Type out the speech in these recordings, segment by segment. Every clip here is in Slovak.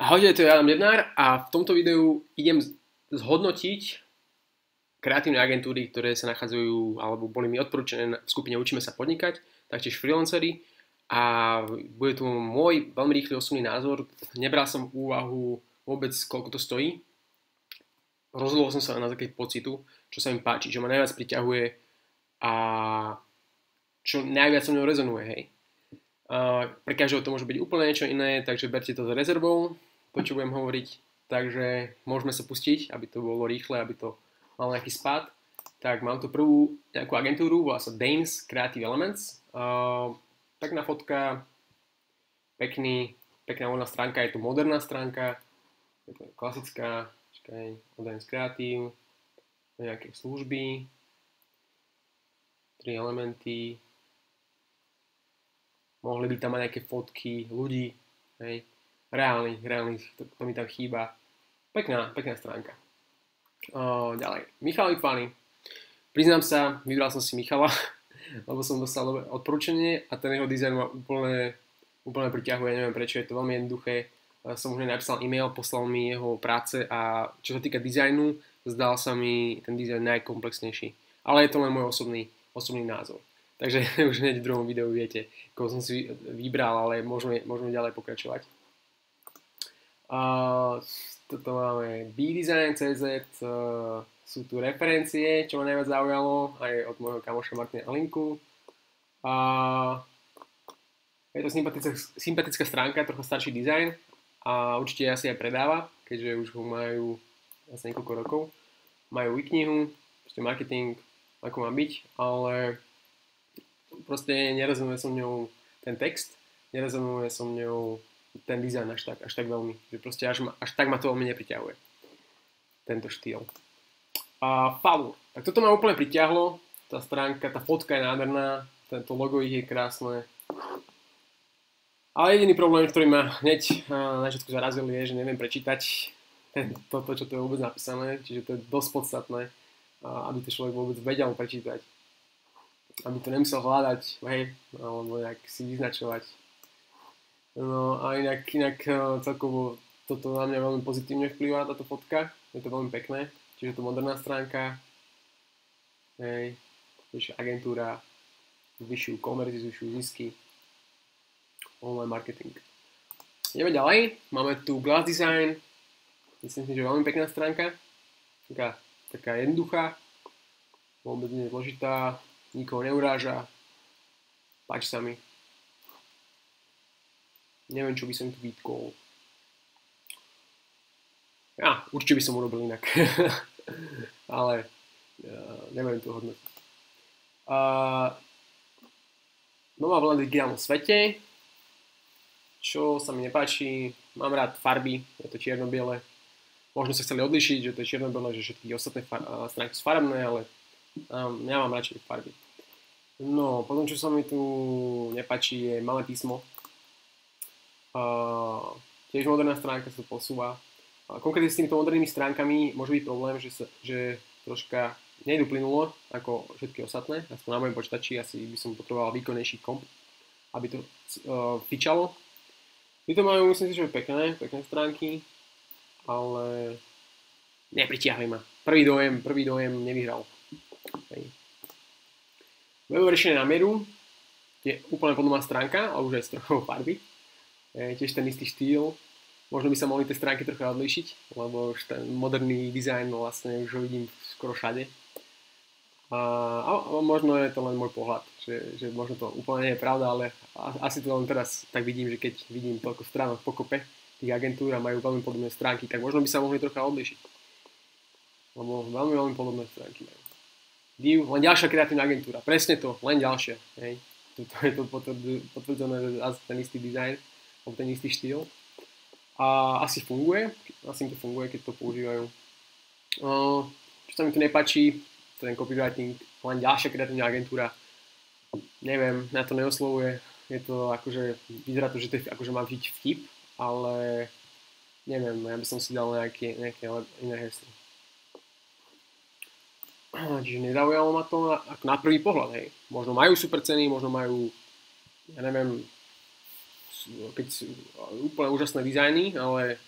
Ahojte, to je Adam Bednár a v tomto videu idem zhodnotiť kreatívne agentúry, ktoré sa nachádzajú alebo boli mi odporúčené v skupine Učíme sa podnikať, taktiež freelancery a bude tu môj veľmi rýchly osobný názor. Nebral som úvahu vôbec, koľko to stojí. Rozhodol som sa na také pocitu, čo sa mi páči, čo ma najviac priťahuje a čo najviac so mnou rezonuje, hej. Pre každého to môže byť úplne niečo iné, takže berte to s rezervou, to čo budem hovoriť. Takže môžeme sa pustiť, aby to bolo rýchle, aby to malo nejaký spád. Tak mám tu prvú nejakú agentúru, volá sa Danes Creative Elements. Pekná fotka, pekná voľná stránka, je to moderná stránka, je to klasická, od Danes Creative, nejaké služby, 3 elementy, mohli by tam mať nejaké fotky ľudí, hej, reálnych, to mi tam chýba. Pekná stránka. Ďalej, Michal Litvany. Priznám sa, vybral som si Michala, lebo som dostal odporúčanie a ten jeho dizajn ma úplne priťahuje, neviem prečo, je to veľmi jednoduché. Som už napísal e-mail, poslal mi jeho práce a čo sa týka dizajnu, zdal sa mi ten dizajn najkomplexnejší. Ale je to len môj osobný názor. Takže už hneď v druhom videu viete, koho som si vybral, ale môžeme ďalej pokračovať. Toto máme bdesign.cz, sú tu referencie, čo ma najviac zaujalo, aj od môjho kamoša Martina Alinku. Je to sympatická stránka, trocha starší dizajn a určite asi aj predáva, keďže už ho majú asi niekoľko rokov. Majú i knihu, marketing, ako má byť, ale proste nerezonuje so mňou ten text, nerezonuje so mňou ten dizajn až tak veľmi, že proste až tak ma to veľmi nepriťahuje, tento štýl. Favor, tak toto ma úplne priťahlo, tá stránka, tá fotka je nádherná, tento logo ich je krásne, ale jediný problém, ktorý ma hneď na začiatku zarazil je, že neviem prečítať toto, čo to je vôbec napísané, čiže to je dosť podstatné, aby to človek vôbec vedel prečítať. Aby to nemusel hľadať, hej, alebo nejak si vyznačovať. No a inak celkovo toto na mňa veľmi pozitívne vplýva, táto fotka. Je to veľmi pekné, čiže je to moderná stránka. Hej, vyššia agentúra, vyššiu konverziu, vyššiu zisky. Online marketing. Ideme ďalej, máme tu Glass Design. Myslím si, že je veľmi pekná stránka. Taká jednoduchá, vôbec nie je zložitá. Nikoho neuráža, páči sa mi. Neviem, čo by som tu vytkol. Určite by som urobil inak. Ale neviem to hodnotiť. Nová vlna v digitálnom svete. Čo sa mi nepáči, mám rád farby, je to čierno-biele. Možno sa chceli odlišiť, že to je čierno-biele, že všetky ostatné stránky sú farebné, ale ja mám radšej farby. No, potom čo sa mi tu nepáči je malé písmo. Tiež moderná stránka sa posúva. Konkrétne s týmito modernými stránkami môže byť problém, že troška nejdu plynulo ako všetky ostatné. Aspoň na mojom počítači asi by som potreboval výkonnejší komp, aby to fičalo. Títo majú, myslím si, že pekné stránky, ale nepritiahli ma. Prvý dojem nevyhral. Webové riešenie na mieru je úplne podobná stránka, ale už aj s trochou farby. Tiež ten istý štýl. Možno by sa mohli tie stránky trocha odlíšiť, lebo už ten moderný dizajn vlastne už ho vidím skoro všade. A možno je to len môj pohľad, že možno to úplne nie je pravda, ale asi to len teraz tak vidím, že keď vidím toľko stránok pokope tých agentúr a majú veľmi podobné stránky, tak možno by sa mohli trocha odlíšiť. Lebo veľmi podobné stránky majú. Div, len ďalšia kreatívna agentúra. Presne to, len ďalšia. Hej. Je to potvrdzené, že ten istý dizajn, alebo ten istý štýl. A asi im to funguje, keď to používajú. Čo sa mi tu nepáči, ten copywriting, len ďalšia kreatívna agentúra. Neviem, mňa to neoslovuje. Je to akože, vyzerá to, že to akože má byť vtip, ale neviem, ja by som si dal nejaké iné heslo. Čiže nezaujalo ma to na prvý pohľad, hej. Možno majú super ceny, možno majú, ja neviem, keď sú úplne úžasné dizajny, ale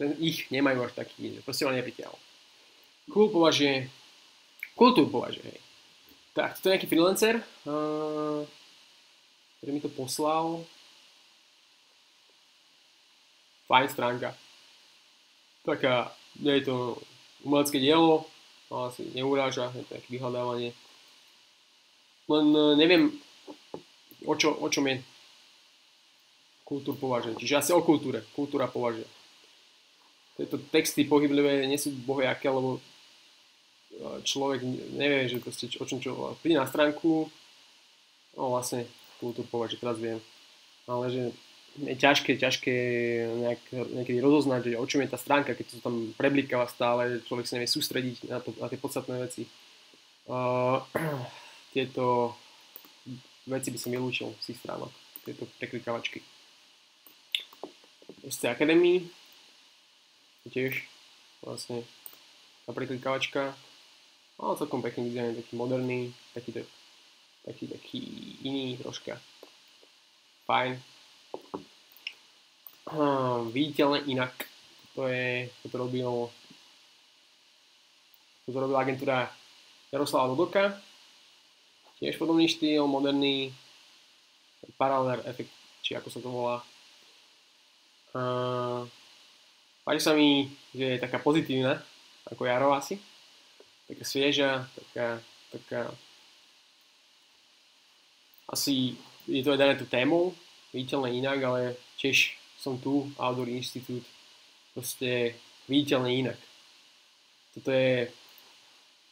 ten ich nemajú až taký, že proste ho nepritiahol. Kultúr považuje, hej. Tak, to je nejaký freelancer, ktorý mi to poslal. Fajn stránka. Taká, nie je to umelecké dielo, ale asi neuráža, je to nejaké vyhľadávanie. Len neviem, o čom je kultúr považuje. Čiže asi o kultúre. Kultúra považuje. Tieto texty pohyblivé nie sú bohojaké, lebo človek nevie, že proste o čom čo. Príde na stránku, no vlastne kultúr považuje, teraz viem. Ale že je ťažké niekedy rozoznať, že o čom je tá stránka, keď to tam preblikáva stále, človek sa nevie sústrediť na tie podstatné veci. Tieto veci by som vylúčil z tých stránok, tieto preklikávačky. Proste Academy, tiež vlastne tá preklikávačka, ale celkom pekný dizajn, taký moderný, taký iný troška. Fajn. Viditeľne inak. To robila agentúra Jaroslava Dodoka. Tiež podobný štýl, moderný, paralel efekt, či ako sa to volá. Páči sa mi, že je taká pozitívna, ako Jaro asi. Taká svieža, taká asi je to aj dané tú témou, viditeľne inak, ale tiež som tu, Outdoor Institute, proste viditeľne inak. Toto je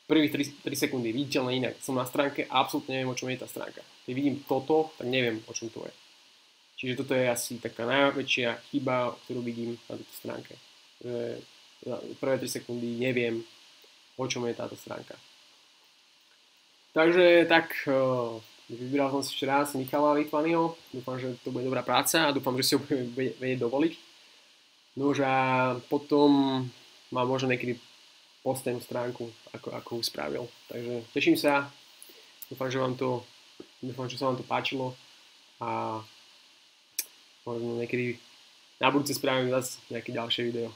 prvých 3 sekundy, viditeľne inak. Som na stránke a absolútne neviem, o čom je tá stránka. Keď vidím toto, tak neviem, o čom to je. Čiže toto je asi taká najväčšia chyba, ktorú vidím na tejto stránke. Že prvé 3 sekundy neviem, o čom je táto stránka. Takže tak, vybral som si včera Michala Litvanyho. Dúfam, že to bude dobrá práca a dúfam, že si ho budeme vedieť dovoliť. No a potom mám možno niekedy postenú stránku, ako ju spravil. Takže teším sa. Dúfam, že sa vám to páčilo a možno niekedy na budúce spravím zase nejaké ďalšie video.